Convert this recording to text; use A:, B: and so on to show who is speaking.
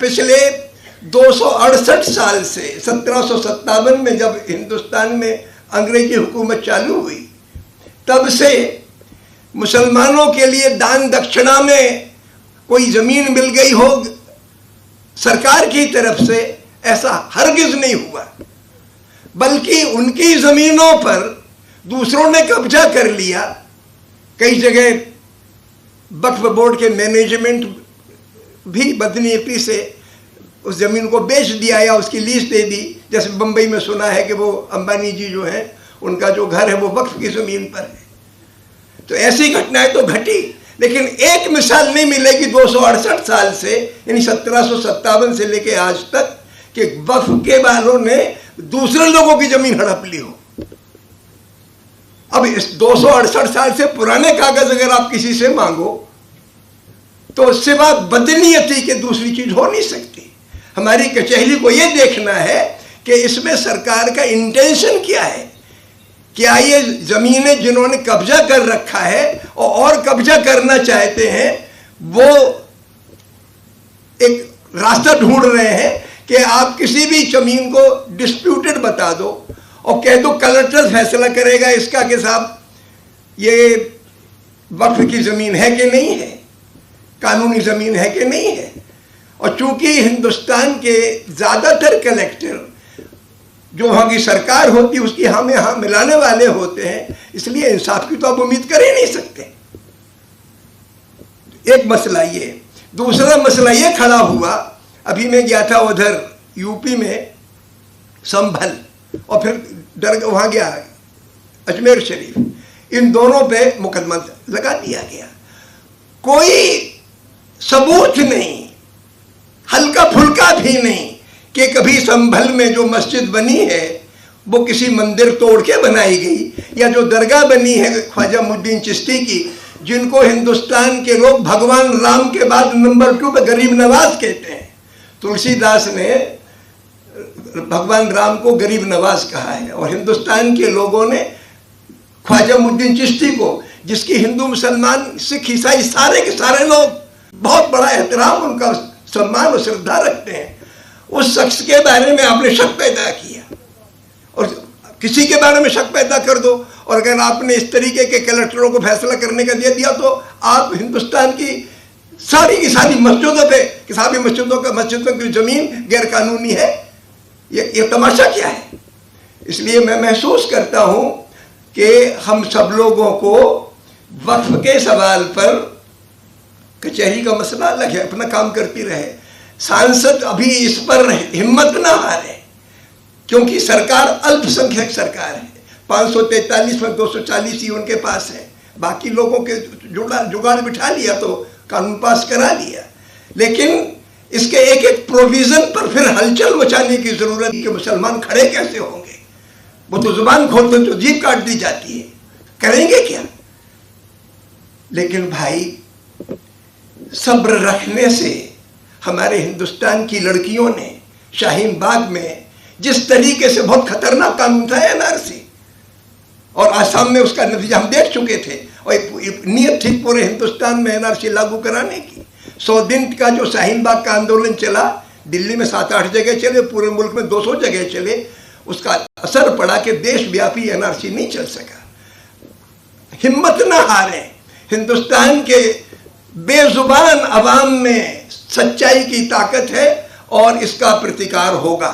A: पिछले 268 साल से 1757 में जब हिंदुस्तान में अंग्रेजी हुकूमत चालू हुई, तब से मुसलमानों के लिए दान दक्षिणा में कोई ज़मीन मिल गई हो सरकार की तरफ से, ऐसा हरगिज नहीं हुआ। बल्कि उनकी ज़मीनों पर दूसरों ने कब्जा कर लिया। कई जगह वक्फ बोर्ड के मैनेजमेंट भी बदनीयती से उस ज़मीन को बेच दिया या उसकी लीज दे दी। जैसे बम्बई में सुना है कि वो अंबानी जी जो है उनका जो घर है वो वक्फ की ज़मीन पर है। तो ऐसी घटनाएं तो घटी, लेकिन एक मिसाल नहीं मिलेगी 268 साल से, यानी 1757 से लेके आज तक, कि वक्फ के वालों ने दूसरे लोगों की ज़मीन हड़प ली हो। अब इस 268 साल से पुराने कागज अगर आप किसी से मांगो तो सिवा बदनीयती के दूसरी चीज हो नहीं सकती। हमारी कचहरी को यह देखना है कि इसमें सरकार का इंटेंशन क्या है। क्या ये जमीनें जिन्होंने कब्जा कर रखा है और कब्जा करना चाहते हैं, वो एक रास्ता ढूंढ रहे हैं कि आप किसी भी जमीन को डिस्प्यूटेड बता दो और कह दो कलेक्टर फैसला करेगा इसका कि साहब ये वक्फ की ज़मीन है कि नहीं है, कानूनी ज़मीन है कि नहीं है। और चूंकि हिंदुस्तान के ज़्यादातर कलेक्टर जो वहाँ की सरकार होती है उसकी हाँ में हाँ मिलाने वाले होते हैं, इसलिए इंसाफ की तो आप उम्मीद कर ही नहीं सकते। एक मसला ये। दूसरा मसला ये खड़ा हुआ, अभी मैं गया था उधर यूपी में संभल और फिर वहाँ गया अजमेर शरीफ, इन दोनों पे मुकदमा लगा दिया गया। कोई सबूत नहीं, हल्का फुल्का भी नहीं कि कभी संभल में जो मस्जिद बनी है वो किसी मंदिर तोड़ के बनाई गई, या जो दरगाह बनी है ख्वाजा मुद्दीन चिश्ती की, जिनको हिंदुस्तान के लोग भगवान राम के बाद नंबर 2 पे गरीब नवाज कहते हैं। तुलसीदास ने भगवान राम को गरीब नवाज कहा है और हिंदुस्तान के लोगों ने ख्वाजा मुद्दीन चिश्ती को, जिसकी हिंदू मुसलमान सिख ईसाई सारे के सारे लोग बहुत बड़ा एहतराम, उनका सम्मान और श्रद्धा रखते हैं, उस शख्स के बारे में आपने शक पैदा किया। और किसी के बारे में शक पैदा कर दो और अगर आपने इस तरीके के कलेक्टरों को फैसला करने का दे दिया तो आप हिंदुस्तान की सारी मस्जिदों पे कि साहब मस्जिदों की ज़मीन गैर कानूनी है, ये तमाशा क्या है। इसलिए मैं महसूस करता हूँ कि हम सब लोगों को वक्फ के सवाल पर, कचहरी का मसला अलग है, अपना काम करती रहे, सांसद अभी इस पर हिम्मत ना हारे, क्योंकि सरकार अल्पसंख्यक सरकार है। 543 में 240 ही उनके पास है, बाकी लोगों के जुगाड़ बिठा लिया तो कानून पास करा लिया। लेकिन इसके एक एक प्रोविजन पर फिर हलचल मचाने की जरूरत है कि मुसलमान खड़े कैसे होंगे। वो तो जुबान खोलते तो जीभ काट दी जाती है, करेंगे क्या। लेकिन भाई सब्र रखने से हमारे हिंदुस्तान की लड़कियों ने शाहीन बाग में जिस तरीके से, बहुत खतरनाक कानून था एनआरसी, और आसाम में उसका नतीजा हम देख चुके थे, और एक नियत थी पूरे हिंदुस्तान में एनआरसी लागू कराने की। 100 दिन का जो शाहीन बाग का आंदोलन चला, दिल्ली में 7-8 जगह चले, पूरे मुल्क में 200 जगह चले, उसका असर पड़ा कि देशव्यापी एनआरसी नहीं चल सका। हिम्मत ना हारें, हिंदुस्तान के बेजुबान अवाम में सच्चाई की ताकत है और इसका प्रतिकार होगा।